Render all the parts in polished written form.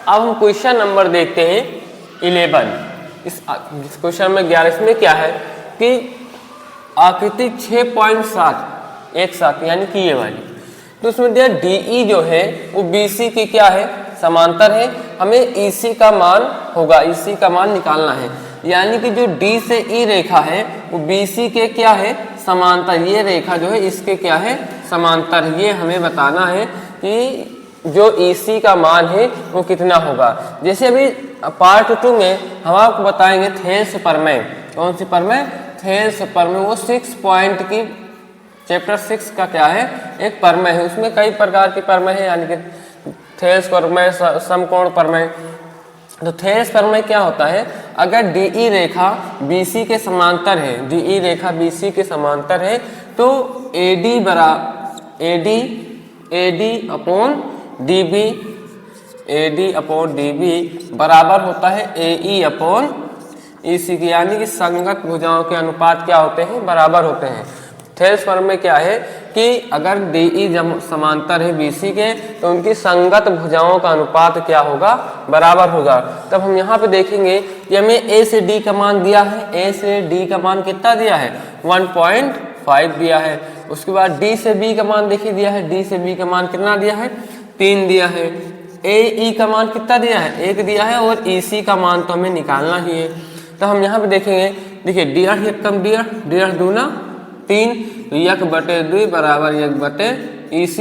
अब हम question number देखते हैं 11। इस क्वेश्चन नंबर 11 इसमें क्या है कि आकृति 6.7 एक साथ यानी कि ये वाली, तो उसमें दिया DE जो है वो BC की क्या है, समांतर है। हमें EC का मान होगा, EC का मान निकालना है, यानी कि जो D से E रेखा है वो BC के क्या है, समांतर। ये रेखा जो है इसके क्या है, समांतर। ये हमें बताना है कि जो EC का मान है वो कितना होगा। जैसे अभी पार्ट 2 में हम आपको बताएंगे थेल्स प्रमेय। कौन सी प्रमेय, थेल्स प्रमेय। वो 6 पॉइंट की चैप्टर 6 का क्या है, एक प्रमेय है। उसमें कई प्रकार की प्रमेय है, यानी कि थेल्स प्रमेय, समकोण प्रमेय। तो थेल्स प्रमेय क्या होता है, अगर DE रेखा BC के समांतर है, DE रेखा BC के समांतर है, तो AD अपॉन DB बराबर होता है AE अपॉन EC की, यानी कि संगत भुजाओं के अनुपात क्या होते हैं, बराबर होते हैं। थेल्स प्रमेय में क्या है कि अगर DE समांतर है BC के, तो उनकी संगत भुजाओं का अनुपात क्या होगा, बराबर होगा। तब हम यहाँ पे देखेंगे कि हमें A से D का मान दिया है, A से D का मान कितना दिया है, 1.5 दिया है। उसके बाद D से B का मान देखिए दिया है, D से B का मान कितना दिया है, 3 दिया है। AE का मान कितना दिया है, 1 दिया है, और EC का मान तो हमें निकालना ही है। तो हम यहाँ पे देखेंगे, देखिए D8 1 कम D8 दूना 3, तो 1/2 बराबर 1/, EC।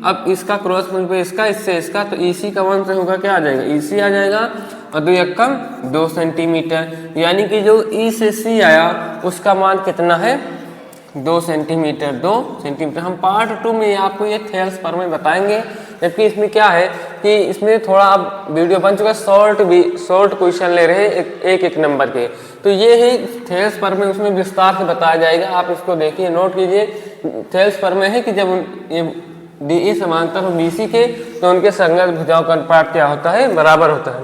अब इसका क्रॉस मल्टीप्लाई इसका इससे इसका, तो EC का मान से होगा क्या आ जाएगा, EC आ जाएगा, और 2 1 कम 2 सेंटीमीटर, यानी कि जो E से C आया उसका मान कितना है, 2 सेंटीमीटर। हम पार्ट 2 में आपको ये थेल्स प्रमेय बताएंगे। जबकि इसमें क्या है कि इसमें थोड़ा अब वीडियो बन चुका है, शॉर्ट क्वेश्चन ले रहे हैं एक नंबर के। तो ये है थेल्स प्रमेय, उसमें विस्तार से बताया जाएगा। आप इसको देखिए, नोट कीजिए। थेल्स प्रमेय है कि जब ये DE समांतर हो BC के, तो उनके संगत भुजाओं का अनुपात क्या होता है, बराबर होता है।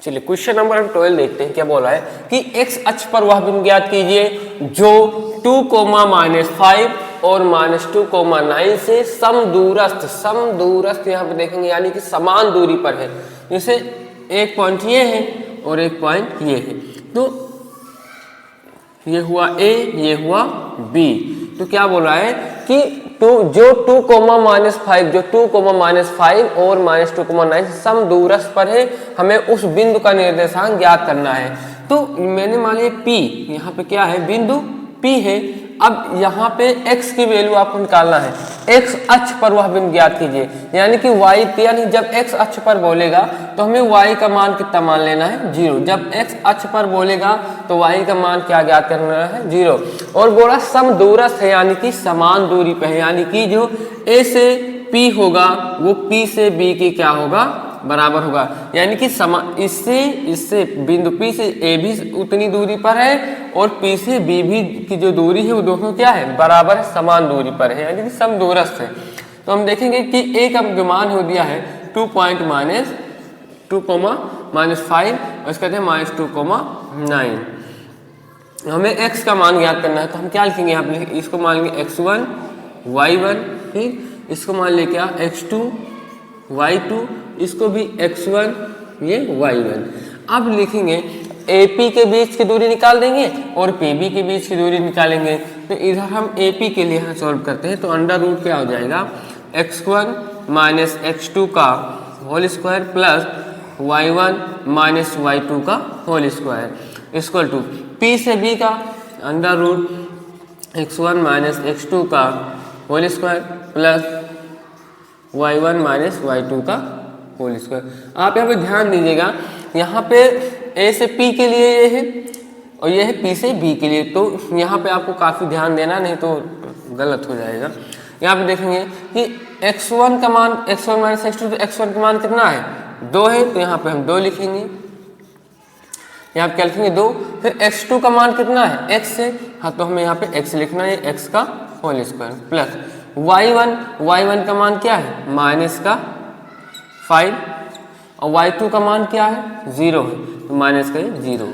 चलिए क्वेश्चन नंबर 12 देखते हैं, क्या बोला है कि x अक्ष पर वह बिंदु ज्ञात कीजिए जो 2,-5 और -2,9 से समदूरस्थ यहाँ पे देखेंगे, यानी कि समान दूरी पर है। जैसे एक पॉइंट ये है और एक पॉइंट ये है, तो ये हुआ A, ये हुआ B। तो क्या बोला है कि जो 2,-5 जो 2,-5 और -2,9 समदूरस्थ पर है, हमें उस बिंदु का निर्देशांक ज्ञात करना है। तो मैंने मान लिया P, यहाँ पे क्या है, बिंदु P है। अब यहाँ पे x की वैल्यू आपको निकालना है। x अक्ष पर वह बिंदु ज्ञात कीजिए, यानी कि y, यानी जब x अक्ष पर बोलेगा तो हमें y का मान कितना मान लेना है, 0। जब x अक्ष पर बोलेगा तो y का मान क्या ज्ञात करना है, 0। और बोला समदूरस्थ है, यानी कि समान दूरी पे है, यानी कि जो A से P होगा वो P से B की क्या होगा, बराबर होगा। यानी कि इससे बिंदु P से A भी उतनी दूरी पर है, और P से B भी की जो दूरी है वो दोनों क्या है, बराबर, समान दूरी पर है, यानी कि समदूरस्थ है। तो हम देखेंगे कि A का जो मान हो दिया है 2.-2,-5, और इसका -2,9। हमें x का मान ज्ञात करना है, तो हम क्या लिखेंगे, यहाँ पे इसको मान लेंगे x1 y1, फिर इसको मान ले क्या x2 y2, इसको भी x1 ये y1। अब लिखेंगे AP के बीच की दूरी निकाल देंगे और PB के बीच की दूरी निकालेंगे। तो इधर हम AP के लिए यहाँ सॉल्व करते हैं, तो अंडर रूट क्या हो जाएगा, x1 -x2 का whole square plus y1 -y2 का whole square equal to P से B का अंडर रूट x1 -x2 का whole square plus y1 -y2 का होल स्क्वायर। आप यहाँ पे ध्यान दीजिएगा, यहाँ पे A से P के लिए ये है और ये है P से B के लिए, तो यहाँ पे आपको काफ़ी ध्यान देना, नहीं तो गलत हो जाएगा। यहाँ पे देखेंगे कि x1 का मान x1 -x2, तो x1 का मान कितना है, 2 है, तो यहाँ पे हम 2 लिखेंगे। यहाँ पे क्या लिखेंगे, 2। फिर x2 का मान कितना है, x है, हाँ, तो हमें यहाँ पे x लिखना है, x का होल स्क्वायर प्लस y1 का मान क्या है, -5, और y2 का मान क्या है, 0 है, तो माइनस का 0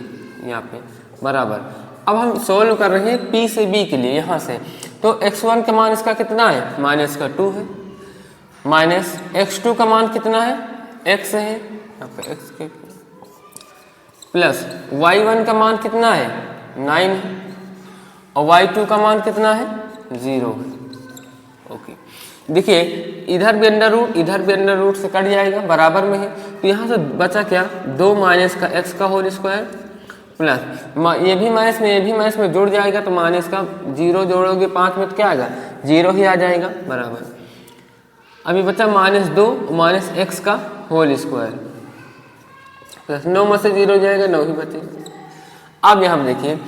यहाँ पे बराबर। अब हम सोल्व कर रहे हैं P से B के लिए, यहाँ से तो x1 का मान इसका कितना है, माइनस का 2 है, माइनस x2 का मान कितना है, x है, यहाँ पे x के प्लस y1 का मान कितना है, 9 है, और y2 का मान कितना है, 0 है। ओके, देखिए इधर भी अंडर रूट, इधर भी अंडर रूट से कट जाएगा, बराबर में है, तो यहाँ से बचा क्या, 2 माइनस का x का होल स्क्वायर प्लस ये भी माइनस में, ये भी माइनस में जुड़ जाएगा, तो माइनस का 0 जोड़ोगे 5 में तो क्या आएगा, 0 ही आ जाएगा, बराबर। अभी बचा -2 माइनस x का होल स्क्वायर प्लस 9 में से 0 जाएगा, 9 ही बचेगा। अब यहाँ देखिए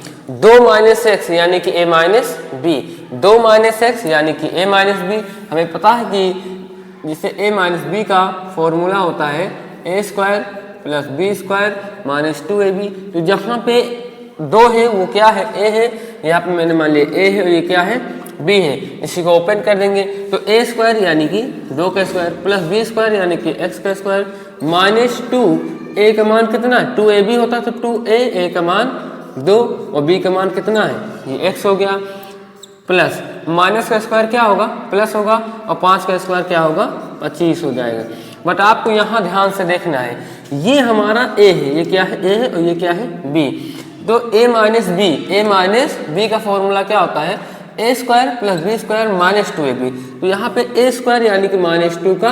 2 माइनस एक्स यानी कि a minus B, 2 minus x यानी कि a माइनस बी। हमें पता है कि जिसे a माइनस बी का फॉर्मूला होता है a square plus B square minus 2ab। तो जहाँ पे 2 है वो क्या है, a है, यहाँ पे मैंने मान लिया a है और ये क्या है, b है। इसी को ओपन कर देंगे तो a स्क्वायर यानी कि 2 का स्क्वायर प्लस b स्क्वायर यानी कि x का स्क्वायर माइनस 2, a का मान कितना है, 2ab होता है तो 2a का मान 2 और b का मान कितना है, ये x हो गया, प्लस माइनस का स्क्वायर क्या होगा, प्लस होगा, और 5 का स्क्वायर क्या होगा, 25 हो जाएगा। बट आपको यहाँ ध्यान से देखना है, ये हमारा a है, ये क्या है, a है, और ये क्या है, b। तो a माइनस b का फॉर्मूला क्या होता है, a square plus b square minus 2ab। तो यहाँ पे a स्क्वायर यानी कि माइनस 2 का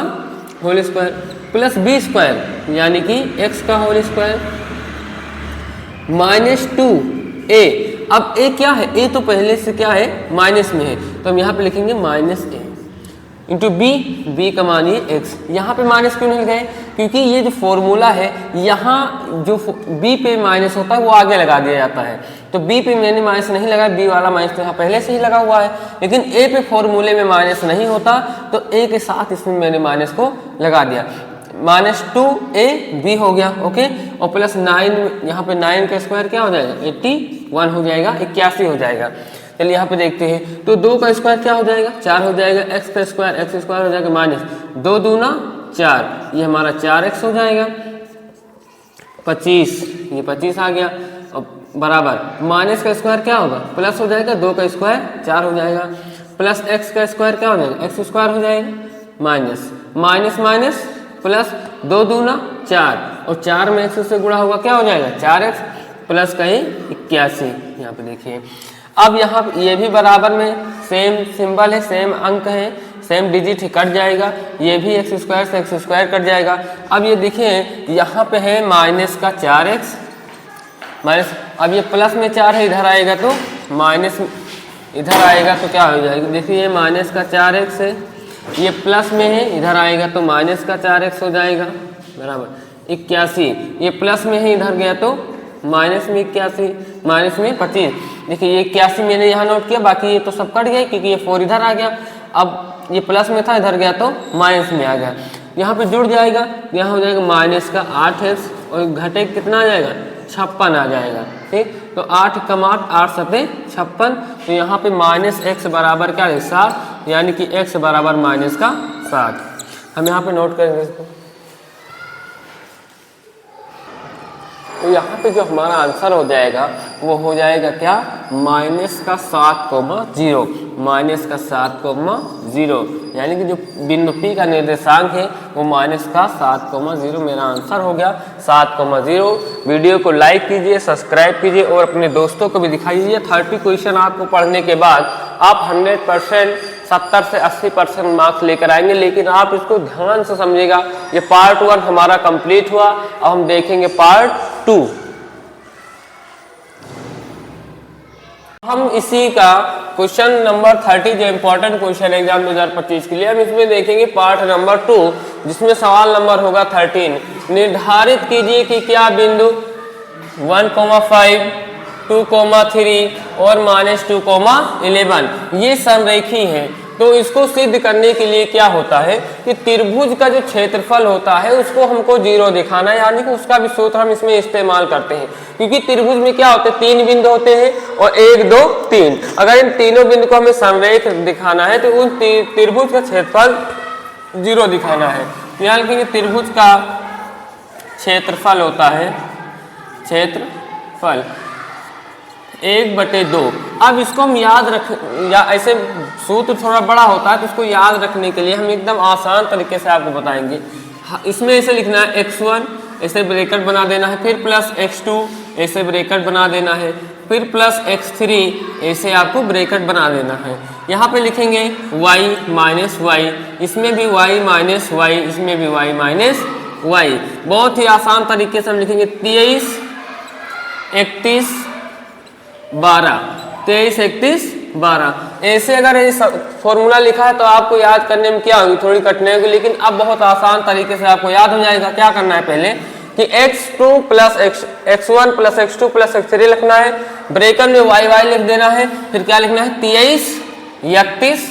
whole square plus b square यानी कि x का होल स्क्वायर माइनस 2a। अब a क्या है, a तो पहले से क्या है, माइनस में है, तो हम यहाँ पे लिखेंगे माइनस a इंटू b का मान ये x। यहाँ पे माइनस क्यों नहीं गए, क्योंकि ये जो फॉर्मूला है यहाँ जो b पे माइनस होता है वो आगे लगा दिया जाता है, तो b पे मैंने माइनस नहीं लगाया, b वाला माइनस तो यहाँ पहले से ही लगा हुआ है। लेकिन a पे फॉर्मूले में माइनस नहीं होता, तो a के साथ इसमें मैंने माइनस को लगा दिया, माइनस 2ab हो गया। ओके, और प्लस 9, यहाँ पे 9 का स्क्वायर क्या हो जाएगा, 81 हो जाएगा, 81 हो जाएगा। चलिए यहाँ पे देखते हैं, तो 2 का स्क्वायर क्या हो जाएगा, 4 हो जाएगा, x का स्क्वायर हो जाएगा माइनस 2 दूना 4, ये हमारा 4x हो जाएगा, 25, ये 25 आ गया, और बराबर माइनस का स्क्वायर क्या होगा, प्लस हो जाएगा, 2 का स्क्वायर 4 हो जाएगा, प्लस x का स्क्वायर क्या हो जाएगा, x स्क्वायर हो जाएगा, माइनस माइनस माइनस प्लस 2 दूना 4, और 4 में x से गुणा होगा क्या हो जाएगा, 4x प्लस कहीं 81। यहाँ पे देखिए, अब यहाँ ये भी बराबर में सेम सिंबल है, सेम अंक है, सेम डिजिट कट जाएगा, ये भी x स्क्वायर से x स्क्वायर कट जाएगा। अब ये देखिए यहाँ पे है माइनस का 4x माइनस, अब ये प्लस में 4 है, इधर आएगा तो माइनस, इधर आएगा तो क्या हो जाएगा, देखिए ये माइनस का 4x है, ये प्लस में है, इधर आएगा तो माइनस का 4x हो जाएगा, बराबर 81। ये प्लस में है, इधर गया तो माइनस में 81, माइनस में 25। देखिए ये 81 मैंने यहाँ नोट किया, बाकी ये तो सब कट गए क्योंकि ये 4 इधर आ गया। अब ये प्लस में था, इधर गया तो माइनस में आ गया, यहाँ पे जुड़ जाएगा, यहाँ हो जाएगा माइनस का 8x, और घटे कितना आ जाएगा, 56 आ जाएगा। ठीक, तो 8 कम 8, 8 सते 56, तो यहाँ पे माइनस x बराबर क्या है, 7, यानी कि x बराबर माइनस का 7। हम यहाँ पे नोट करेंगे इसको। तो यहाँ पे जो हमारा आंसर हो जाएगा वो हो जाएगा क्या, माइनस का 7,0, माइनस का 7,0, यानी कि जो बिंदु P का निर्देशांक है वो माइनस का 7,0 मेरा आंसर हो गया, 7,0। वीडियो को लाइक कीजिए, सब्सक्राइब कीजिए और अपने दोस्तों को भी दिखाइए। 30 क्वेश्चन आपको पढ़ने के बाद आप 100% 70 से 80% मार्क्स लेकर आएंगे, लेकिन आप इसको ध्यान से समझिएगा। ये पार्ट 1 हमारा कंप्लीट हुआ, अब हम देखेंगे पार्ट 2। हम इसी का क्वेश्चन नंबर 30 जो इंपॉर्टेंट क्वेश्चन एग्जाम 2025 के लिए, हम इसमें देखेंगे पार्ट नंबर 2, जिसमें सवाल नंबर होगा 13। निर्धारित कीजिए कि क्या बिंदु 1,5, 2,3 और -2,11 ये संरेखी है। तो इसको सिद्ध करने के लिए क्या होता है कि त्रिभुज का जो क्षेत्रफल होता है उसको हमको 0 दिखाना है, यानी कि उसका भी सूत्र हम इसमें इस्तेमाल करते हैं। क्योंकि त्रिभुज में क्या होते हैं, 3 बिंदु होते हैं और 1, 2, 3। अगर इन तीनों बिंदु को हमें संरेख दिखाना है तो उन त्रिभुज का क्षेत्रफल 0 दिखाना है। यानी कि त्रिभुज का क्षेत्रफल होता है, क्षेत्रफल 1/2। अब इसको हम याद रख, या ऐसे सूत्र थोड़ा बड़ा होता है तो इसको याद रखने के लिए हम एकदम आसान तरीके से आपको बताएंगे। इसमें ऐसे लिखना है x1, ऐसे ब्रैकेट बना देना है, फिर प्लस x2 ऐसे ब्रैकेट बना देना है, फिर प्लस x3 ऐसे आपको ब्रैकेट बना देना है। यहाँ पे लिखेंगे y माइनस वाई, इसमें भी y माइनस वाई, इसमें भी y माइनस वाई। बहुत ही आसान तरीके से हम लिखेंगे 23, 31, 12, 23, 31, 12। ऐसे अगर ये फॉर्मूला लिखा है तो आपको याद करने में क्या होगी, थोड़ी कठिनाई होगी, लेकिन अब बहुत आसान तरीके से आपको याद हो जाएगा। क्या करना है पहले कि x2 plus x1 plus x2 plus x3 लिखना है, ब्रैकेट में y लिख देना है, फिर क्या लिखना है 23, 31,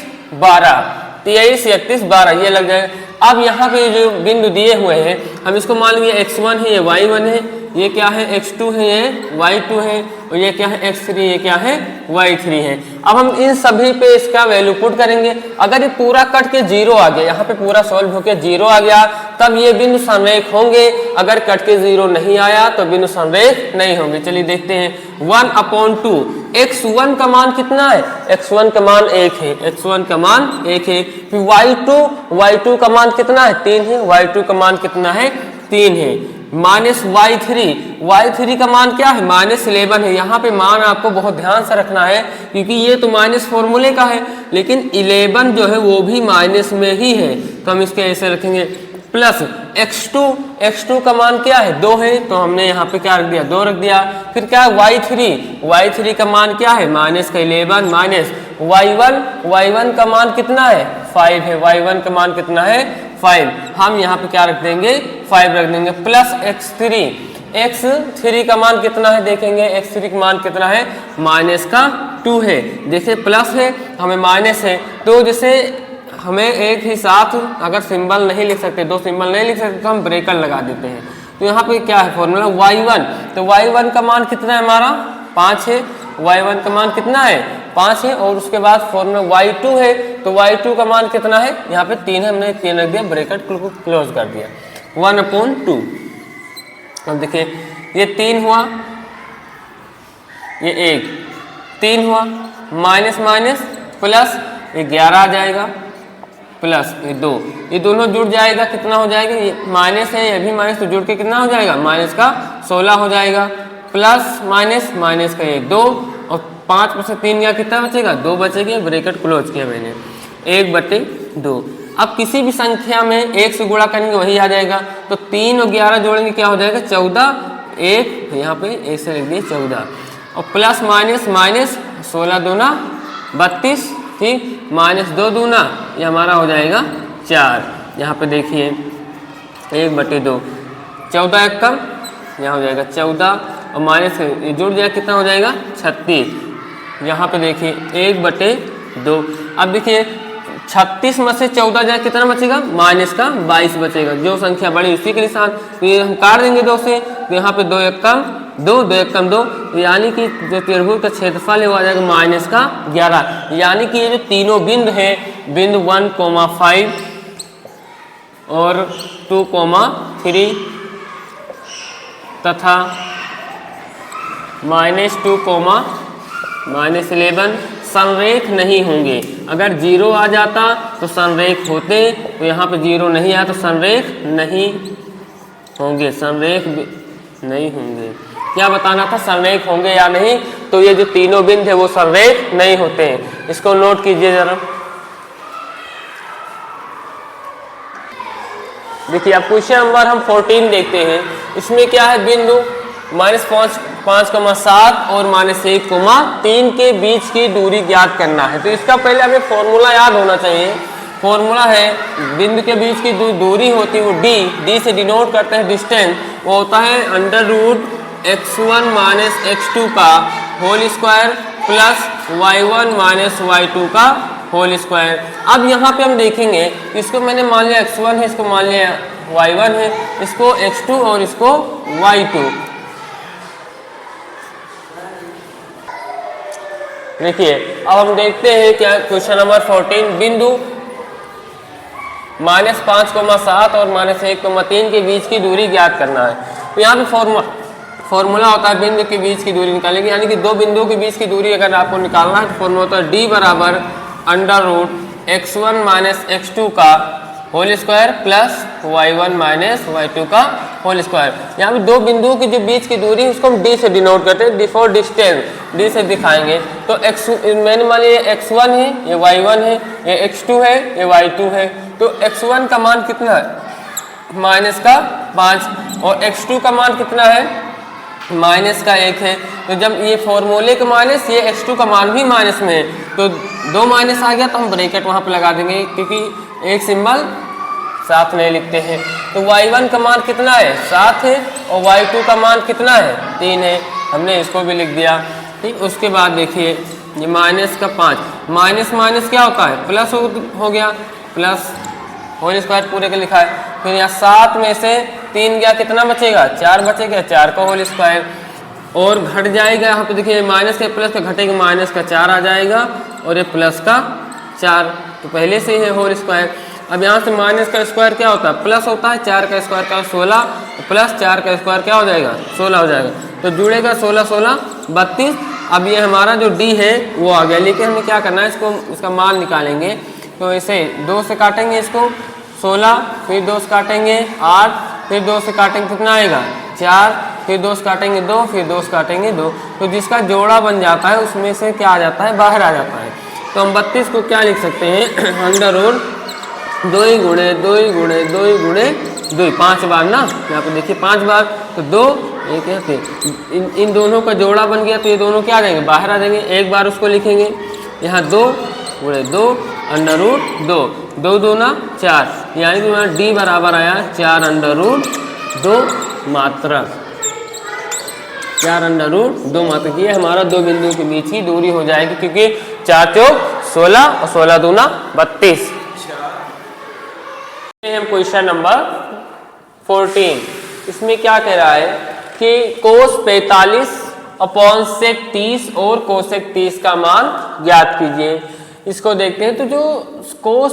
12, 23, 31, 12 ये लग जाएगा। अब यहाँ पे जो बिंदु दिए हुए हैं हम इसको मान लीजिए x1 है, ये y1 है, ये क्या है x2 है, ये y2 है, और ये क्या है x3, ये क्या है y3 है। अब हम इन सभी पे इसका वैल्यू पुट करेंगे। अगर ये पूरा कट के 0 आ गया, यहाँ पे पूरा सॉल्व होके 0 आ गया, तब ये बिंदु संरेख होंगे। अगर कट के 0 नहीं आया तो बिंदु संरेख नहीं होंगे। चलिए देखते हैं 1/2। x1 का मान कितना है, x1 का मान 1 है, x1 का मान 1 है। फिर y2 का मान कितना है, 3 है, y2 का मान कितना है, 3 है। माइनस y3 का मान क्या है, -11 है। यहाँ पे मान आपको बहुत ध्यान से रखना है क्योंकि ये तो माइनस फॉर्मूले का है, लेकिन 11 जो है वो भी माइनस में ही है, तो हम इसके ऐसे रखेंगे। प्लस x2 का मान क्या है, 2 है, तो हमने यहाँ पे क्या रख दिया, 2 रख दिया। फिर क्या है y3 का मान क्या है, -11 माइनस y1 का मान कितना है, 5 है, y1 का मान कितना है, 5। हम यहाँ पे क्या रख देंगे, 5 रख देंगे। प्लस x3 का मान कितना है, देखेंगे x3 का मान कितना है, -2 है। जैसे प्लस है हमें माइनस है, तो जैसे हमें एक ही साथ अगर सिंबल नहीं लिख सकते, 2 सिंबल नहीं लिख सकते, तो हम ब्रेकर लगा देते हैं। तो यहाँ पे क्या है फॉर्मूला y1, तो y1 का मान कितना है हमारा, 5 है, y1 का मान कितना है, 5 है। और उसके बाद फॉर्मूला y2 है, तो y2 का मान कितना है, यहाँ पे 3 है, हमने 3 रख दिया, ब्रैकेट को क्लोज कर दिया, 1/2। अब देखिए ये 3 हुआ, ये 1, 3 हुआ, माइनस प्लस, ये 11 आ जाएगा, प्लस ये 2, ये दोनों जुड़ जाएगा, कितना हो जाएगा, ये माइनस है, ये भी माइनस, तो जुड़ के कितना हो जाएगा, माइनस का 16 हो जाएगा। प्लस माइनस का ये 2, और 5 में से 3 गया, कितना बचेगा, 2 बचेगा, ब्रैकेट क्लोज किया मैंने, 1/2। अब किसी भी संख्या में 1 से गुणा करेंगे वही आ जाएगा, तो 3 और 11 जोड़ेंगे क्या हो जाएगा, 14, 1 यहाँ पे ऐसे लिख दिए 14, और प्लस माइनस 16 दूना 32, ठीक, -2 दूना ये हमारा हो जाएगा 4। यहाँ पे देखिए 1/2, 14 एक कम, यहाँ हो जाएगा 14, और माइनस जुड़ जाएगा, कितना हो जाएगा 36। यहाँ पे देखिए 1/2। अब देखिए 36 में से 14 जाए, कितना बचेगा, माइनस का 22 बचेगा। जो संख्या बड़ी उसी के निशान, तो ये हम काट देंगे 2 से, तो यहाँ पे 2 एक कम 2, यानी कि जो त्रिभुज का क्षेत्रफल है वो आ जाएगा -11। यानी कि ये जो तीनों बिंदु हैं, बिंदु 1,5 और 2,3 तथा -2,11 संरेख नहीं होंगे। अगर 0 आ जाता तो संरेख होते, तो यहाँ पे 0 नहीं आया तो संरेख नहीं होंगे, संरेख नहीं होंगे। क्या बताना था, संरेख होंगे या नहीं, तो ये जो तीनों बिंदु है वो संरेख नहीं होते हैं। इसको नोट कीजिए जरा। देखिए अब क्वेश्चन नंबर हम 14 देखते हैं। इसमें क्या है, बिंदु -5,7 और -1,3 के बीच की दूरी ज्ञात करना है। तो इसका पहले हमें फॉर्मूला याद होना चाहिए। फॉर्मूला है, बिंदु के बीच की दूरी होती है वो डी से डिनोट करते हैं डिस्टेंस, वो होता है √x1 - x2 का whole square plus y1 - y2 का होल स्क्वायर। अब यहाँ पे हम देखेंगे, इसको मैंने मान लिया x1 है, इसको मान लिया y1 है, इसको x2 और इसको y2। देखिए अब हम देखते हैं क्या क्वेश्चन नंबर 14, बिंदु -5,7 और -1,3 के बीच की दूरी ज्ञात करना है। तो यहाँ पे फॉर्मूला होता है बिंदु के बीच की दूरी निकालेंगे, यानी कि दो बिंदुओं के बीच की दूरी अगर आपको निकालना है तो फॉर्मूला होता है d बराबर under root x1 minus x2 का whole square plus y1 minus y2 का होल स्क्वायर। यहाँ पे दो बिंदुओं के जो बीच की दूरी है उसको हम d से डिनोट करते हैं, d फॉर डिस्टेंस, d से दिखाएंगे। तो मैंने मान लिया ये x1 है, ये y1 है, ये x2 है, ये y2 है। तो x1 का मान कितना है माइनस का 5 और x2 का मान कितना है माइनस का 1 है। तो जब ये फॉर्मूले का माइनस, ये x2 का मान भी माइनस में है, तो दो माइनस आ गया तो हम ब्रैकेट वहाँ पे लगा देंगे, क्योंकि एक सिंबल साथ नहीं लिखते हैं। तो y1 का मान कितना है 7 है और y2 का मान कितना है 3 है, हमने इसको भी लिख दिया। ठीक, उसके बाद देखिए ये माइनस का 5, माइनस माइनस क्या होता है प्लस हो गया, प्लस होल स्क्वायर पूरे का लिखा है। फिर यहाँ 7 में से 3 गया, कितना बचेगा 4 बचेगा, 4 का होल स्क्वायर और घट जाएगा। यहाँ पे देखिए माइनस के प्लस का घटेगा, माइनस का 4 आ जाएगा और ये प्लस का 4, तो पहले से ही है होल स्क्वायर। अब यहाँ से माइनस का स्क्वायर क्या होता है प्लस होता है, 4 का स्क्वायर का 16 प्लस 4 का स्क्वायर क्या हो जाएगा 16 हो जाएगा, तो जुड़ेगा 16 16 32। अब ये हमारा जो d है वो आ गया, लेकिन हमें क्या करना है इसको इसका मान निकालेंगे। तो इसे 2 से काटेंगे, इसको 16, फिर 2 से काटेंगे 8, फिर 2 से काटेंगे कितना आएगा 4, फिर 2 से काटेंगे 2, फिर 2 से काटेंगे 2। तो जिसका जोड़ा बन जाता है उसमें से क्या आ जाता है बाहर आ जाता है। तो हम 32 को क्या लिख सकते हैं अंडर रूट 2 गुणे 2 गुणे 2 गुणे 2, 5 बार ना, यहाँ पे देखिए 5 बार, तो 2 1 है, इन दोनों का जोड़ा बन गया, तो ये दोनों क्या आ जाएंगे बाहर आ जाएंगे। एक बार उसको लिखेंगे, यहाँ 2 गुणे 2 अंडर रूट 2, 2 दूना 4, यानी कि हमारा d बराबर आया 4 अंडर रूट 2 मात्रक, 4 अंडर रूट 2 मात्रक। ये हमारा दो बिंदुओं के बीच की दूरी हो जाएगी, क्योंकि 4 चौक 16 और 16 दूना 32। हम क्वेश्चन नंबर 14, इसमें क्या कह रहा है कि कोस 45 अपॉन सेक 30 और कोसेक 30 का मान ज्ञात कीजिए। इसको देखते हैं। तो जो कोस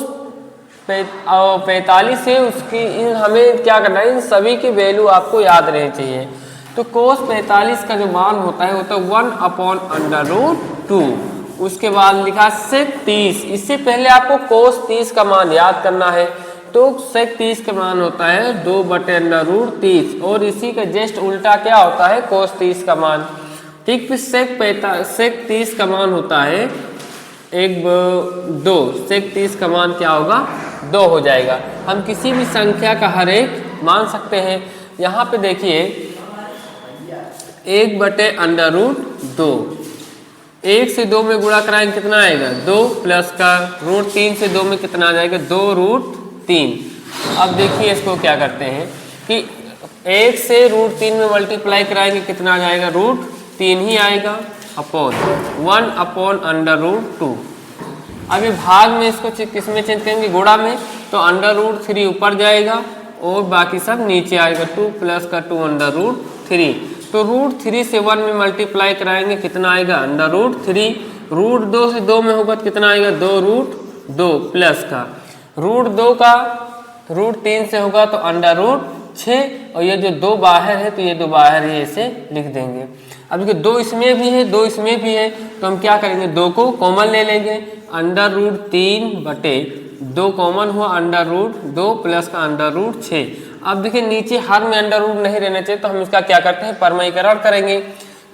45 है उसकी हमें क्या करना है, इन सभी की वैल्यू आपको याद रहनी चाहिए। तो कोस 45 का जो मान होता है वो तो 1 अपॉन अंडर रूट 2, उसके बाद लिखा सेक 30, इससे पहले आपको कोस 30 का मान याद करना है। तो सेक 30 का मान होता है 2 बटे अंडर रूट 30 और इसी का जस्ट उल्टा क्या होता है कोस 30 का मान। ठीक, फिर सेक 30 का मान होता है 2, सेक 30 का मान क्या होगा 2 हो जाएगा। हम किसी भी संख्या का हर एक मान सकते हैं। यहाँ पे देखिए 1 बटे अंडर रूट 2, 1 से 2 में गुणा कराएंगे कितना आएगा 2 प्लस का रूट 3 से 2 में कितना आ जाएगा 2 रूट 3। अब देखिए इसको क्या करते हैं कि 1 से रूट 3 में मल्टीप्लाई कराएंगे कितना आ जाएगा रूट 3 ही आएगा अपॉन 1 अपॉन अंडर रूट 2। अभी भाग में इसको किस में चेंज करेंगे गुणा में, तो अंडर रूट 3 ऊपर जाएगा और बाकी सब नीचे आएगा 2 प्लस का 2 अंडर रूट 3। तो रूट 3 से 1 में मल्टीप्लाई कराएंगे कितना आएगा अंडर रूट 3। रूट 2 से 2 में होगा तो कितना आएगा 2 रूट 2 प्लस का रूट 2 का रूट 3 से होगा तो अंडर रूट 6 और ये जो 2 बाहर है तो ये 2 बाहर है, इसे लिख देंगे। अब देखिए 2 इसमें भी है 2 इसमें भी है, तो हम क्या करेंगे 2 को कॉमन ले लेंगे। अंडर रूट 3 बटे 2 कॉमन हुआ अंडर रूट 2 प्लस का अंडर रूट 6। अब देखिए नीचे हर में अंडर रूट नहीं रहना चाहिए, तो हम इसका क्या करते हैं परमयीकरण करेंगे।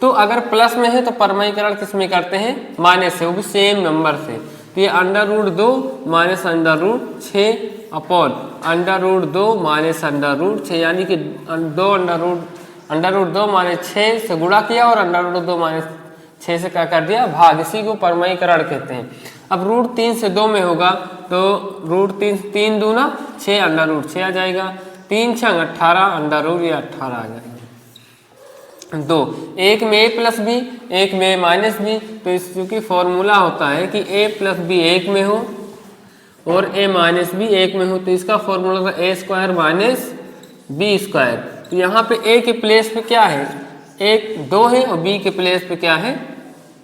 तो अगर प्लस में है तो परमयीकरण किस में करते हैं माइनस से, वो भी सेम नंबर से। तो ये under root 2 minus under root 6 upon under root 2 minus under root 6, यानी कि अंडर रूट 2 माइनस 6 से गुणा किया और अंडर रूट 2 माइनस 6 से क्या कर दिया भाग, इसी को परमयीकरण कहते हैं। अब रूट 3 से 2 में होगा तो रूट 3 दूना 6 अंडर रूट 6 आ जाएगा, 3 6 18 अंडर रूट ये 18 आ जाएगा। 2 एक में a प्लस बी एक में माइनस बी, तो इस चूँकि फॉर्मूला होता है कि a प्लस बी एक में हो और a माइनस बी एक में हो, तो इसका फॉर्मूला था a square minus B square. तो यहाँ पे a के प्लेस पे क्या है 2 है और b के प्लेस पे क्या है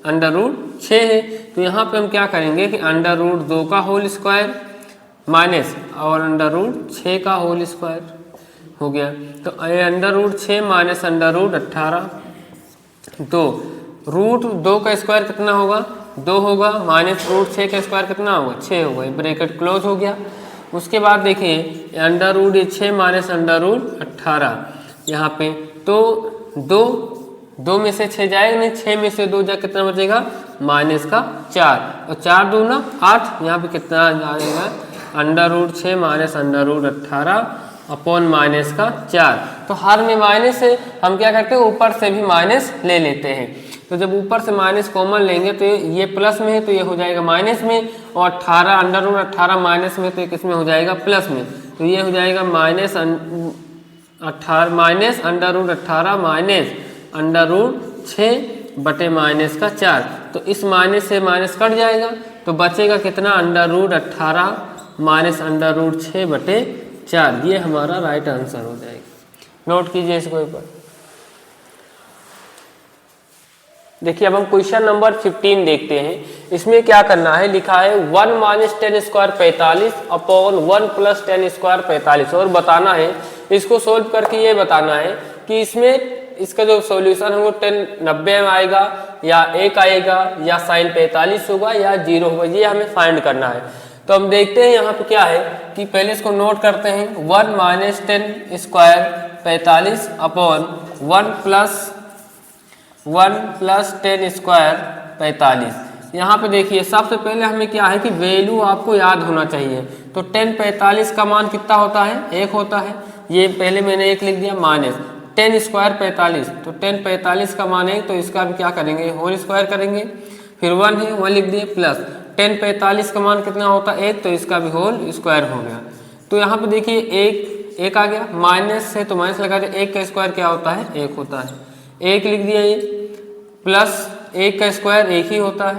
अंडर रूट 6 है। तो यहाँ पे हम क्या करेंगे कि अंडर रूट 2 का होल स्क्वायर माइनस और अंडर रूट 6 का होल स्क्वायर। हो गया। तो a under root 6 minus under root 18, तो रूट 2 का स्क्वायर कितना होगा 2 होगा, माइनस रूट 6 का स्क्वायर कितना होगा 6 होगा, ब्रैकेट क्लोज हो गया। उसके बाद देखिए under root 6 minus under root 18 यहाँ पे, तो 2 में से 6 जाएगा नहीं, 6 में से 2 जाए कितना बचेगा माइनस का 4, और 4 दूना 8, यहाँ पे कितना आ जाएगा under root 6 minus under root 18 upon minus का 4। तो हर में माइनस है, हम क्या करते हैं ऊपर से भी माइनस ले लेते हैं। तो जब ऊपर से माइनस कॉमन लेंगे तो ये प्लस में है तो ये हो जाएगा माइनस में, और 18 अंडर रूट 18 माइनस में तो ये किस में हो जाएगा प्लस में, तो ये हो जाएगा minus 18 minus under root 18 minus under root 6 बटे माइनस का 4। तो इस माइनस से माइनस कट जाएगा तो बचेगा कितना under root 18 minus under root 6 बटे 4। ये हमारा राइट आंसर हो जाएगा। नोट कीजिए इसको एक बार। देखिए अब हम क्वेश्चन नंबर 15 देखते हैं। इसमें क्या करना है, लिखा है 1 minus 10 square 45 upon 1 plus 10 square 45, और बताना है इसको सोल्व करके ये बताना है कि इसमें इसका जो सॉल्यूशन है वो 10 90 में आएगा या 1 आएगा या साइन 45 होगा या 0 होगा, ये हमें फाइंड करना है। तो हम देखते हैं यहाँ पे क्या है कि पहले इसको नोट करते हैं 1 minus 10 square 45 upon 1 plus 10 square 45। यहाँ पे देखिए सबसे पहले हमें क्या है कि वैल्यू आपको याद होना चाहिए। तो 10 45 का मान कितना होता है 1 होता है, ये पहले मैंने 1 लिख दिया, माइनस 10 स्क्वायर 45, तो 10 45 का मान है तो इसका भी क्या करेंगे होल स्क्वायर करेंगे, फिर 1 है 1 लिख दिए, प्लस 10 45 का मान कितना होता है 1, तो इसका भी होल स्क्वायर हो गया। तो यहाँ पे देखिए 1 आ गया, माइनस से तो माइनस लगा दिया, 1 का स्क्वायर क्या होता है 1 होता है, 1 लिख दिया ये, प्लस 1 का स्क्वायर 1 ही होता है,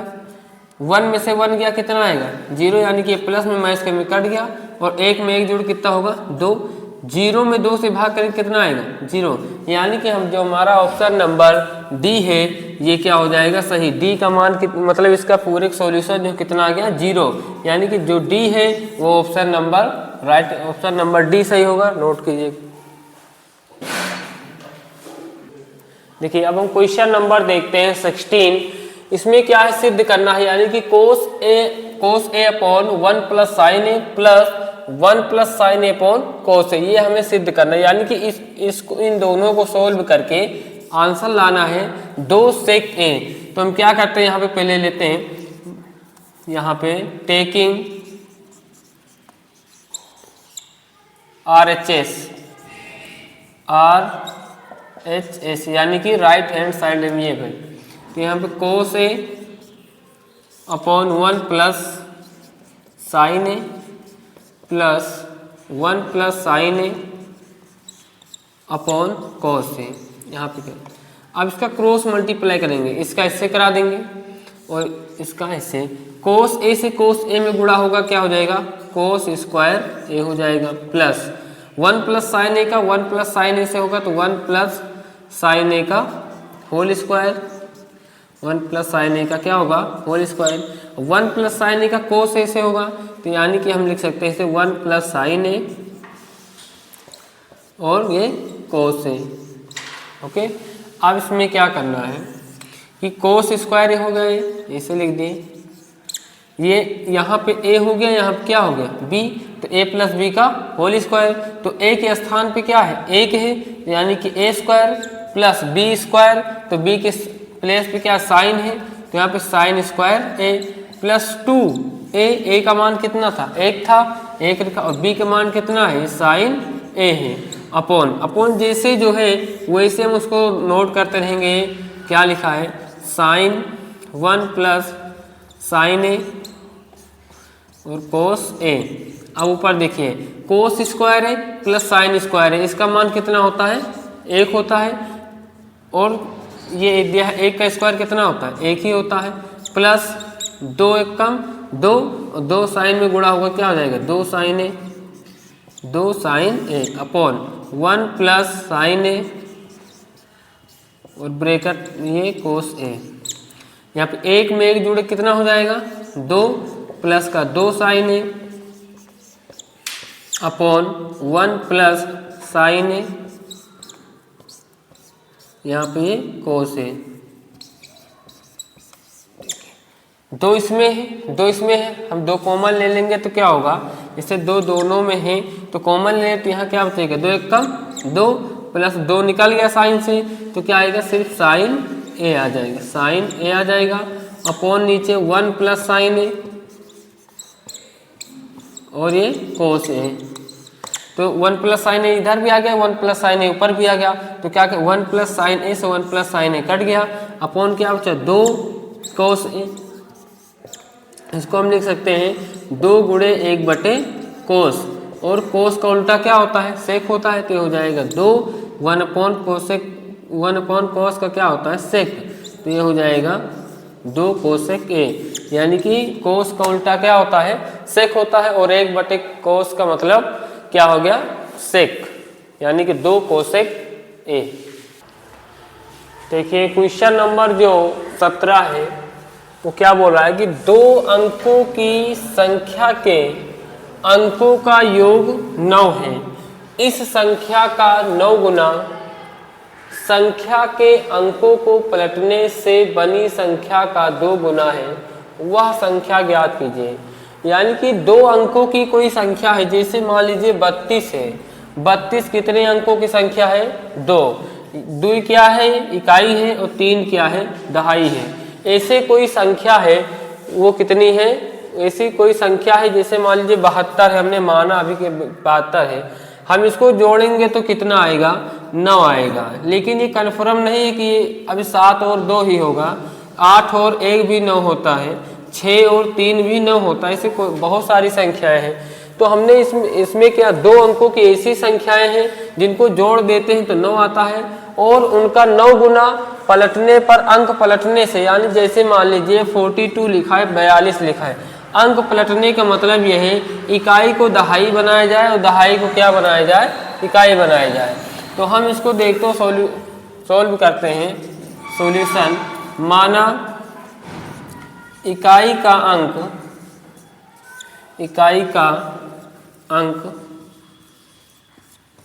1 में से 1 गया कितना आएगा 0, यानी कि प्लस में माइनस के में कट गया, और 1 में 1 जोड़ कितना होगा 2, 0 में 2 से भाग करके कितना आएगा 0, यानी कि हम जो हमारा ऑप्शन नंबर डी है ये क्या हो जाएगा सही। डी का मान मतलब इसका पूरे सॉल्यूशन जो कितना आ गया 0, यानी कि जो डी है वो option number right option number D सही होगा। नोट कीजिए। देखिए अब हम क्वेश्चन नंबर देखते हैं 16। इसमें क्या है सिद्ध करना है, यानी कि कोस ए अपॉन 1 प्लस साइन ए प्लस 1 प्लस साइन ए अपॉन कोस ए, ये हमें सिद्ध करना है। यानी कि इन दोनों को सोल्व करके आंसर लाना है 2 सेक ए। तो हम क्या करते हैं यहाँ पे पहले लेते हैं, यहाँ पे टेकिंग RHS यानी कि राइट हैंड साइड वेरिएबल, तो यहाँ पे कोस ए अपॉन 1 प्लस साइन ए प्लस 1 प्लस साइन ए अपॉन कोस ए, यहाँ पे करें। अब इसका क्रॉस मल्टीप्लाई करेंगे, इसका इससे करा देंगे और इसका इससे, कोस ए से कोस ए में गुणा होगा क्या हो जाएगा कोस स्क्वायर ए हो जाएगा, प्लस 1 प्लस साइन ए का 1 प्लस साइन ए से होगा तो 1 प्लस साइन ए का होल स्क्वायर, 1 प्लस साइन ए का क्या होगा होल स्क्वायर, 1 प्लस साइन ए का कोस ए से होगा, तो यानी कि हम लिख सकते हैं इसे 1 प्लस साइन ए और ये कोस ए। ओके, अब इसमें क्या करना है कि कोस स्क्वायर ए हो गया, इसे लिख दिए, ये यहाँ पे a हो गया, यहाँ पे क्या हो गया b, तो a प्लस बी का होल स्क्वायर, तो a के स्थान पे क्या है 1 है, यानी कि a square plus b square, तो b के प्लेस पे क्या साइन है, तो यहाँ पे sine square a plus 2a का मान कितना था 1 था, 1 रखा, और b का मान कितना है साइन a है, अपॉन जैसे जो है वैसे हम उसको नोट करते रहेंगे। क्या लिखा है साइन 1 प्लस साइन ए और कोस ए। अब ऊपर देखिए कोस स्क्वायर है प्लस साइन स्क्वायर है, इसका मान कितना होता है 1 होता है, और ये दिया है 1 का स्क्वायर कितना होता है 1 ही होता है, प्लस 2 1 कम 2, और 2 साइन में गुणा होगा क्या हो जाएगा 2 साइन ए अपॉन 1 प्लस साइन ए और ब्रैकेट ये कोस ए। यहाँ पे 1 में 1 जुड़े कितना हो जाएगा 2, प्लस का 2 साइन ए अपॉन 1 प्लस साइन ए, यहाँ पे ये कोस ए। दो इसमें है, हम दो कॉमन ले लेंगे तो क्या होगा, इससे दो दोनों में है तो कॉमन ले तो यहाँ क्या बचेगा, 2 एक कम 2 प्लस 2 निकल गया साइन से तो क्या आएगा, सिर्फ साइन ए आ जाएगा, साइन ए आ जाएगा अपॉन नीचे 1 प्लस साइन ए और ये कोस ए। तो 1 प्लस साइन ए इधर भी आ गया, 1 प्लस साइन ए ऊपर भी आ गया तो क्या 1 प्लस साइन ए से 1 प्लस साइन ए कट गया अपॉन क्या बचा 2 कोस ए। इसको हम लिख सकते हैं 2 गुणे 1 बटे कोस, और कोस का उल्टा क्या होता है, सेक होता है, तो ये हो जाएगा 2 1 अपॉन कोसेक, 1 अपॉन कोस का क्या होता है सेक, तो ये हो जाएगा 2 कोसेक ए, यानी कि कोस का उल्टा क्या होता है सेक होता है, और 1 बटे कोस का मतलब क्या हो गया सेक, यानी कि 2 कोसेक ए। देखिए क्वेश्चन नंबर जो 17 है वो क्या बोल रहा है कि 2 अंकों की संख्या के अंकों का योग 9 है, इस संख्या का 9 गुना संख्या के अंकों को पलटने से बनी संख्या का 2 गुना है, वह संख्या ज्ञात कीजिए। यानी कि 2 अंकों की कोई संख्या है, जैसे मान लीजिए 32 है, 32 कितने अंकों की संख्या है 2, 2 क्या है इकाई है और 3 क्या है दहाई है। ऐसे कोई संख्या है वो कितनी है, ऐसी कोई संख्या है जैसे मान लीजिए 72 है, हमने माना अभी के 72 है, हम इसको जोड़ेंगे तो कितना आएगा 9 आएगा, लेकिन ये कन्फर्म नहीं है कि अभी 7 और 2 ही होगा, 8 और 1 भी 9 होता है, 6 और 3 भी 9 होता है, ऐसे बहुत सारी संख्याएं हैं। तो हमने इसमें क्या 2 अंकों की ऐसी संख्याएं हैं जिनको जोड़ देते हैं तो 9 आता है, और उनका 9 गुना पलटने पर अंक पलटने से, यानी जैसे मान लीजिए 42 लिखा है 42 लिखा है, अंक पलटने का मतलब यह है इकाई को दहाई बनाया जाए और दहाई को क्या बनाया जाए इकाई बनाया जाए। तो हम इसको देखते हो सॉल्व करते हैं। सॉल्यूशन, माना इकाई का अंक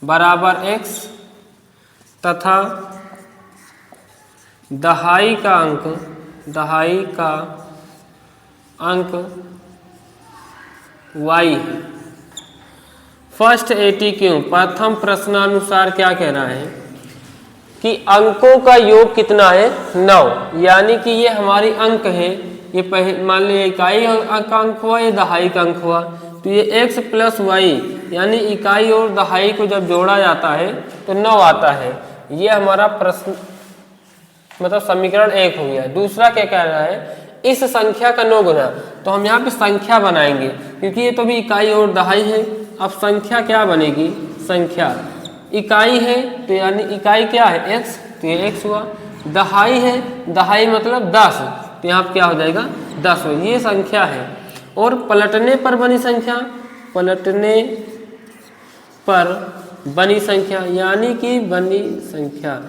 बराबर x तथा दहाई का अंक y है। फर्स्ट ATQ प्रथम प्रश्नानुसार क्या कह रहा है कि अंकों का योग कितना है 9, यानी कि ये हमारी अंक है, ये मान लीजिए इकाई का अंक हुआ, ये दहाई का अंक हुआ, तो ये x प्लस वाई यानी इकाई और दहाई को जब जोड़ा जाता है तो 9 आता है। ये हमारा प्रश्न मतलब समीकरण 1 हो गया। दूसरा क्या कह रहा है, इस संख्या का 9 गुना, तो हम यहाँ पे संख्या बनाएंगे क्योंकि ये तो भी इकाई और दहाई है। अब संख्या क्या बनेगी, संख्या इकाई है तो यानी इकाई क्या है x, तो ये x हुआ, दहाई है, दहाई मतलब 10, तो यहाँ क्या हो जाएगा 10 हो, ये संख्या है। और पलटने पर बनी संख्या, पलटने पर बनी संख्या यानी कि बनी संख्या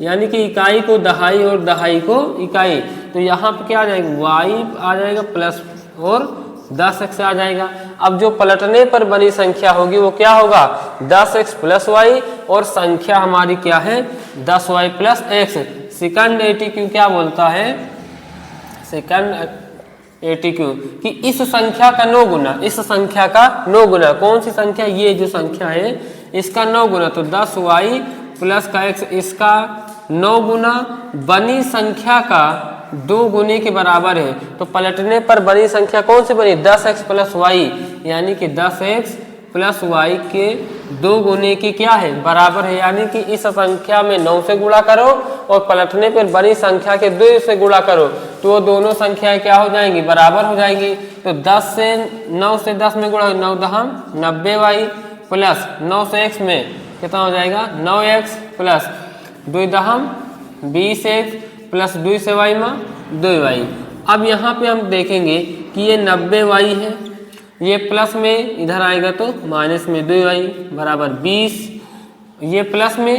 यानी कि इकाई को दहाई और दहाई को इकाई, तो यहाँ पे क्या आ जाएगा y आ जाएगा प्लस और 10x आ जाएगा। अब जो पलटने पर बनी संख्या होगी वो क्या होगा 10x प्लस वाई, और संख्या हमारी क्या है 10y plus x। Second ATQ क्या बोलता है, सेकंड ATQ कि इस संख्या का 9 गुना, इस संख्या का 9 गुना, कौन सी संख्या, ये जो संख्या है इसका 9 गुना, तो 10y प्लस का x, इसका 9 गुना बनी संख्या का 2 गुने के बराबर है। तो पलटने पर बनी संख्या कौन सी बनी 10x प्लस वाई, यानी कि 10x प्लस वाई के 2 गुने की क्या है बराबर है, यानी कि इस संख्या में 9 से गुणा करो और पलटने पर बनी संख्या के 2 से गुणा करो तो वो दोनों संख्याएं क्या हो जाएंगी बराबर हो जाएंगी। तो 10 से 9 से 10 में गुणा 9 दहम 90y प्लस 9 से x में कितना हो जाएगा 9x प्लस 2 दहम 20x प्लस 2 से y में 2y। अब यहाँ पे हम देखेंगे कि ये 90y है, ये प्लस में इधर आएगा तो माइनस में 2y बराबर 20, ये प्लस में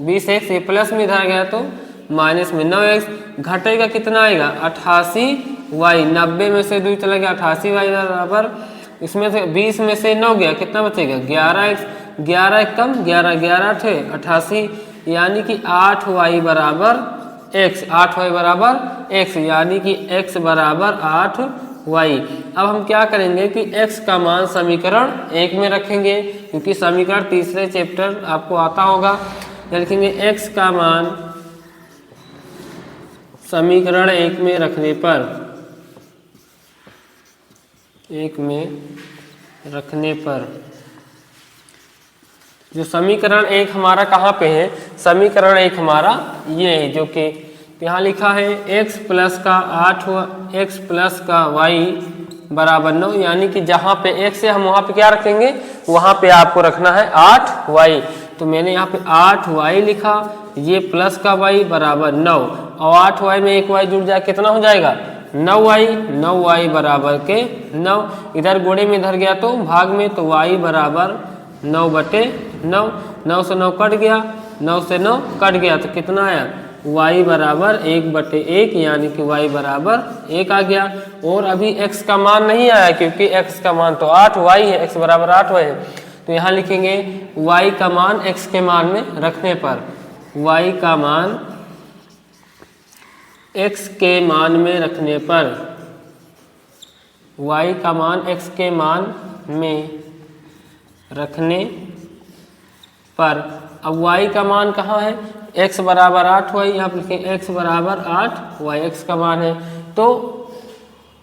20x, ये प्लस में इधर गया तो माइनस में 9x, घटेगा कितना आएगा 88y, 90 में से 2 चला गया 88y बराबर, इसमें से 20 में से 9 गया कितना बचेगा 11x, 11 कम 11 11 थे 88, यानी कि 8y बराबर x, 8y बराबर x, यानी कि x बराबर 8y। अब हम क्या करेंगे कि x का मान समीकरण 1 में रखेंगे, क्योंकि समीकरण तीसरे चैप्टर आपको आता होगा। लिखेंगे x का मान समीकरण 1 में रखने पर, 1 में रखने पर जो समीकरण 1 हमारा कहाँ पे है, समीकरण 1 हमारा ये है, जो कि यहाँ लिखा है x प्लस का 8x प्लस का y बराबर 9, यानी कि जहाँ पे x है हम वहाँ पे क्या रखेंगे, वहाँ पे आपको रखना है 8y। तो मैंने यहाँ पे 8y लिखा, ये प्लस का y बराबर 9, और 8y में एक y जुड़ जाए कितना हो जाएगा 9y, 9y बराबर के 9, इधर गोड़े में इधर गया तो भाग में, तो y बराबर 9/9, 9 से 9 कट गया, 9 से 9 कट गया, तो कितना आया y बराबर 1/1, यानी कि y बराबर 1 आ गया। और अभी x का मान नहीं आया, क्योंकि x का मान तो 8y है, x बराबर 8y है, तो यहाँ लिखेंगे y का मान x के मान में रखने पर, y का मान x के मान में रखने पर, y का मान x के मान में रखने पर, अब y का मान कहाँ है, x बराबर 8y, यहाँ पर लिखें x बराबर 8y x का मान है। तो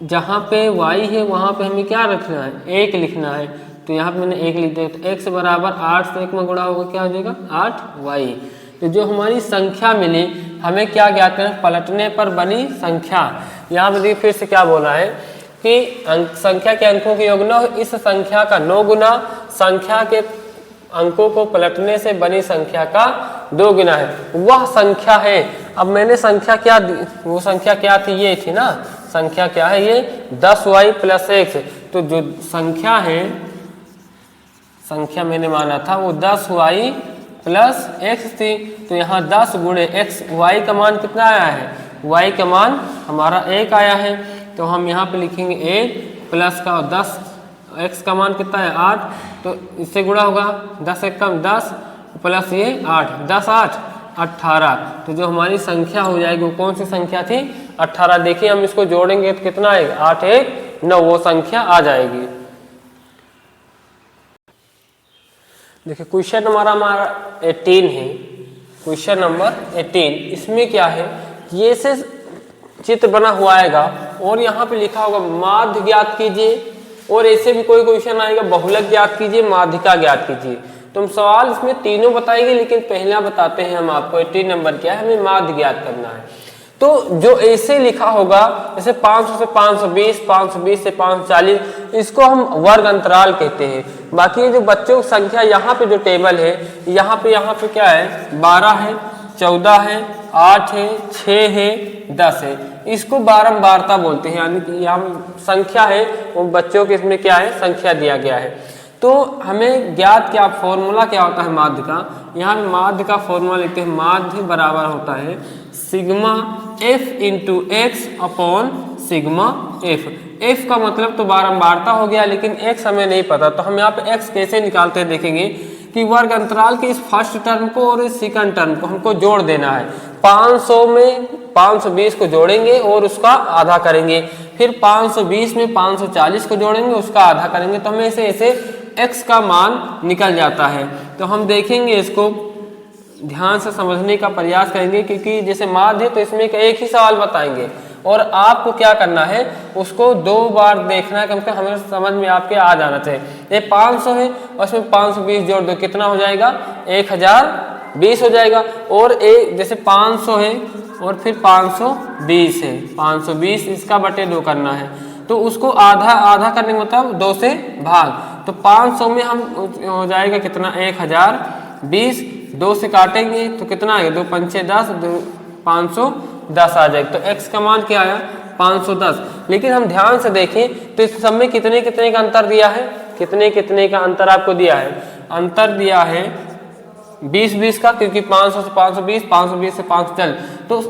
जहाँ पे y है वहाँ पे हमें क्या रखना है, 1 लिखना है, तो यहाँ पे मैंने 1 लिख दिया, तो x बराबर 8 से 1 में गुणा होगा, क्या हो जाएगा 8y। तो जो हमारी संख्या मिली हमें क्या ज्ञात करना, पलटने पर बनी संख्या। यहाँ पर देखिए फिर से क्या बोला है कि संख्या के अंकों के योग 9, इस संख्या का 9 गुना संख्या के अंकों को पलटने से बनी संख्या का 2 गुना है, वह संख्या है। अब मैंने संख्या क्या दी, वो संख्या क्या थी, ये थी ना, संख्या क्या है, ये 10y प्लस x। तो जो संख्या है, संख्या मैंने माना था वो 10y प्लस x थी, तो यहाँ 10 गुणे x, y का मान कितना आया है, y का मान हमारा 1 आया है, तो हम यहाँ पे लिखेंगे 1 प्लस का 10, x का मान कितना है 8, तो इससे गुणा होगा, 10 1 कम 10 प्लस ये 8, 10 8 18, तो जो हमारी संख्या हो जाएगी वो कौन सी संख्या थी, 18। देखिए हम इसको जोड़ेंगे तो कितना आएगा, 8 1 9, वो संख्या आ जाएगी। देखिए क्वेश्चन नंबर हमारा 18 है, क्वेश्चन नंबर 18। इसमें क्या है, ये से चित्र बना हुआ आएगा और यहाँ पे लिखा होगा माध्य ज्ञात कीजिए, और ऐसे भी कोई क्वेश्चन आएगा बहुलक ज्ञात कीजिए, माध्यिका ज्ञात कीजिए। तो हम सवाल इसमें तीनों बताएंगे, लेकिन पहला बताते हैं हम आपको 18 नंबर क्या है, हमें माध्य ज्ञात करना है। तो जो ऐसे लिखा होगा जैसे 500 से 520, 520 से 540, इसको हम वर्ग अंतराल कहते हैं। बाकी जो बच्चों की संख्या यहाँ पे जो टेबल है, यहाँ पे क्या है, 12 है, 14 है, 8 है, 6 है, 10 है, इसको बारंबारता बोलते हैं, यानी कि यहाँ संख्या है वो बच्चों के इसमें क्या है, संख्या दिया गया है। तो हमें ज्ञात क्या फॉर्मूला क्या होता है माध्य का, यहाँ माध्य का फॉर्मूला लिखते हैं, माध्य बराबर होता है sigma f into x upon sigma f। f का मतलब तो बारंबारता हो गया, लेकिन x हमें नहीं पता, तो हम यहाँ पे x कैसे निकालते हैं देखेंगे कि वर्ग अंतराल के इस फर्स्ट टर्म को और इस सेकंड टर्म को हमको जोड़ देना है। 500 में 520 को जोड़ेंगे और उसका आधा करेंगे, फिर 520 में 540 को जोड़ेंगे, उसका आधा करेंगे, तो हमें ऐसे x का मान निकल जाता है। तो हम देखेंगे, इसको ध्यान से समझने का प्रयास करेंगे, क्योंकि जैसे माध्य है तो इसमें एक ही सवाल बताएंगे और आपको क्या करना है, उसको 2 बार देखना है, क्योंकि हमें समझ में आपके आ जाना चाहिए। ये 500 है और इसमें 520 जोड़ दो, कितना हो जाएगा, 1020 हो जाएगा। और एक जैसे 500 है और फिर 520 है, 520 इसका बटे 2 करना है, तो उसको आधा आधा करने का मतलब 2 से भाग, तो 500 में हम हो जाएगा कितना, 1020, 2 से काटेंगे तो कितना आएगा, 2 पंचे 10, 510 आ जाएगा। तो x का मान क्या आया, 510। लेकिन हम ध्यान से देखें तो इस सब में कितने कितने का अंतर दिया है, कितने कितने का अंतर आपको दिया है, अंतर दिया है 20-20 का, क्योंकि 500 से 520, 520 से 540, तो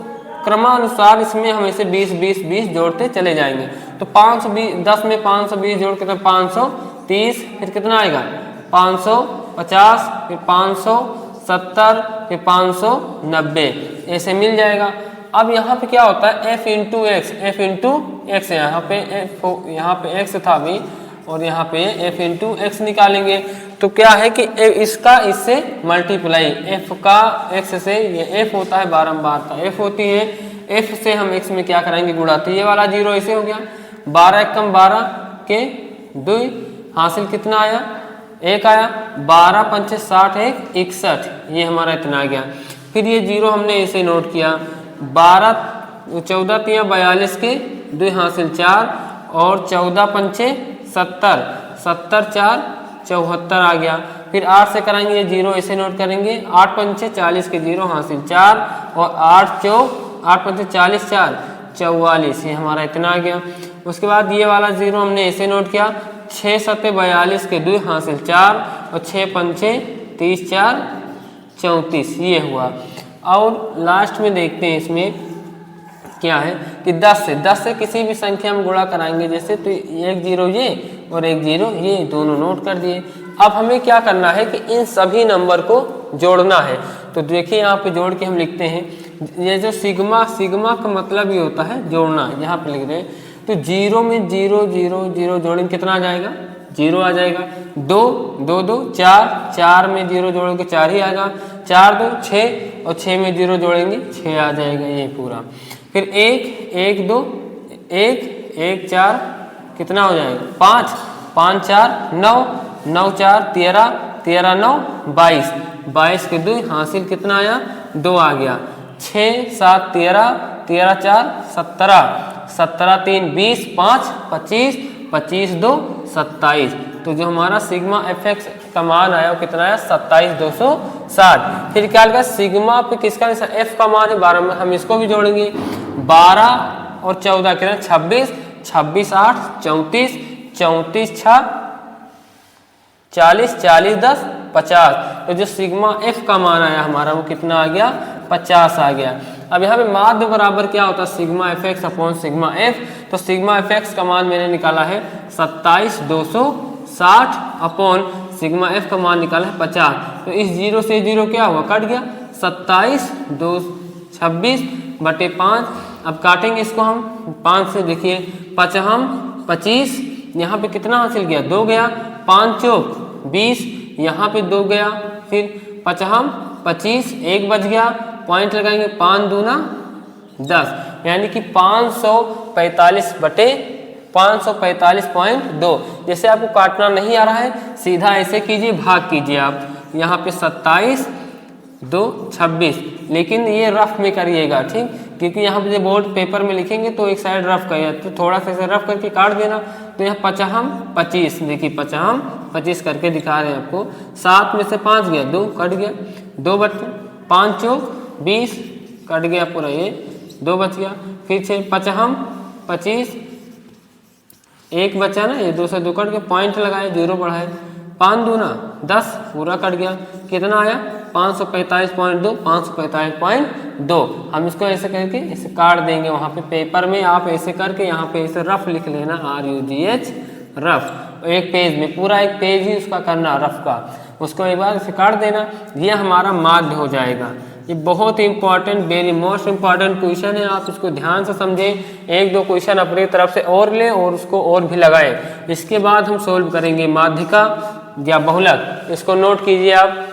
क्रमानुसार इसमें हम इसे 20-20-20 जोड़ते चले जाएंगे। तो 520, 10 में 520 जोड़ के तो 530, फिर कितना आएगा, 540, 550, फिर 570, फिर 590, ऐसे मिल जाएगा। अब यहाँ पे क्या होता है f into x, f into x, यहाँ पे x था अभी और यहाँ पे f इंटू एक्स निकालेंगे तो क्या है कि इसका इससे मल्टीप्लाई, f का x से, ये f होता है बारंबारता f होती है, f से हम x में क्या कराएंगे गुणा, तो ये वाला 0 ऐसे हो गया, 12 एकम 12 के 2 हासिल कितना आया 1 आया, 12 पंचे 60 1 61, ये हमारा इतना आ गया। फिर ये 0 हमने ऐसे नोट किया, 12 14 तिया 42 के 2 हासिल 4 और 14 पंचे 70, 70 4 74 आ गया। फिर 8 से कराएंगे, ये 0 ऐसे नोट करेंगे, 8 पंचे 40 के 0 हासिल 4 और 8 पंचे 40 4 44, ये हमारा इतना आ गया। उसके बाद ये वाला 0 हमने ऐसे नोट किया, 6 सत्ते 42 के 2 हासिल 4 और 6 पंचे 30 4 34, ये हुआ। और लास्ट में देखते हैं इसमें क्या है कि 10 से किसी भी संख्या में गुणा कराएंगे जैसे, तो 1 0 ये और 1 0 ये, दोनों नोट कर दिए। अब हमें क्या करना है कि इन सभी नंबर को जोड़ना है। तो देखिए यहाँ पे जोड़ के हम लिखते हैं, ये जो सिग्मा का मतलब ये होता है जोड़ना, यहाँ पे लिख रहे हैं। तो 0 में 0 0 0 जोड़ेंगे कितना आ जाएगा, 0 आ जाएगा। 2 2 2 4 में 0 जोड़ेंगे 4 ही आएगा, 4 2 6 और 6 में 0 जोड़ेंगे 6 आ जाएगा, ये पूरा। फिर 1 1 2 1 1 4 कितना हो जाएगा 5 5 4 9 9 4 13 13 9 22 22 के 2 हासिल कितना आया 2 आ गया। 6 7 13 13 4 17 17 3 20 5 25 25 2 27, तो जो हमारा सिग्मा एफ एक्स का मान आया वो कितना आया 27260। फिर क्या लगा सिग्मा पे किसका एफ का मान है 12 में, हम इसको भी जोड़ेंगे, 12 और 14 कितना 26 26 8 34 34 6 40 40 10 50, तो जो सिग्मा एफ का मान आया हमारा वो कितना आ गया 50 आ गया। अब यहाँ पे माध्य बराबर क्या होता है sigma F x upon sigma F, तो सिग्मा एफ एक्स का मान मैंने निकाला है 27260 अपॉन सिग्मा एफ का मान निकाला है 50, तो इस 0 से 0 क्या हुआ कट गया, 27 2 26 बटे 5। अब काटेंगे इसको हम 5 से, देखिए 5 25, यहाँ पे कितना हासिल किया 2 गया, 5 चौक 20, यहाँ पे 2 गया, फिर 5 25 1 बच गया, पॉइंट लगाएंगे 5 दूना 10, यानी कि 545 बटे 545.2। जैसे आपको काटना नहीं आ रहा है सीधा ऐसे कीजिए, भाग कीजिए आप, यहाँ पे 27 2 26, लेकिन ये रफ में करिएगा ठीक, क्योंकि यहाँ पे बोर्ड पेपर में लिखेंगे तो एक साइड रफ करिए, तो थोड़ा सा ऐसे रफ करके काट देना। तो यहाँ 5 25, देखिए 5 25 करके दिखा रहे हैं आपको, 7 में से 5 गया 2 कट गया, 2 बटे 5 चौक 20 कट गया पूरा, ये 2 बच गया। फिर से 5 25 1 बचा ना, ये 2 से 2 कट के पॉइंट लगाए 0 बढ़ाए, 5 दूना 10 पूरा कट गया, कितना आया 545.2 545.2। हम इसको ऐसे करके इसे काट देंगे, वहाँ पे पेपर में आप ऐसे करके यहाँ पे ऐसे रफ लिख लेना RUGH रफ, एक पेज में पूरा एक पेज ही उसका करना रफ का, उसको एक बार इसे काट देना, ये हमारा माध्य हो जाएगा। ये बहुत ही important very most important question है, आप इसको ध्यान से समझें, 1-2 क्वेश्चन अपनी तरफ से और लें और उसको और भी लगाएं। इसके बाद हम सोल्व करेंगे माध्यिका या बहुलक, इसको नोट कीजिए आप।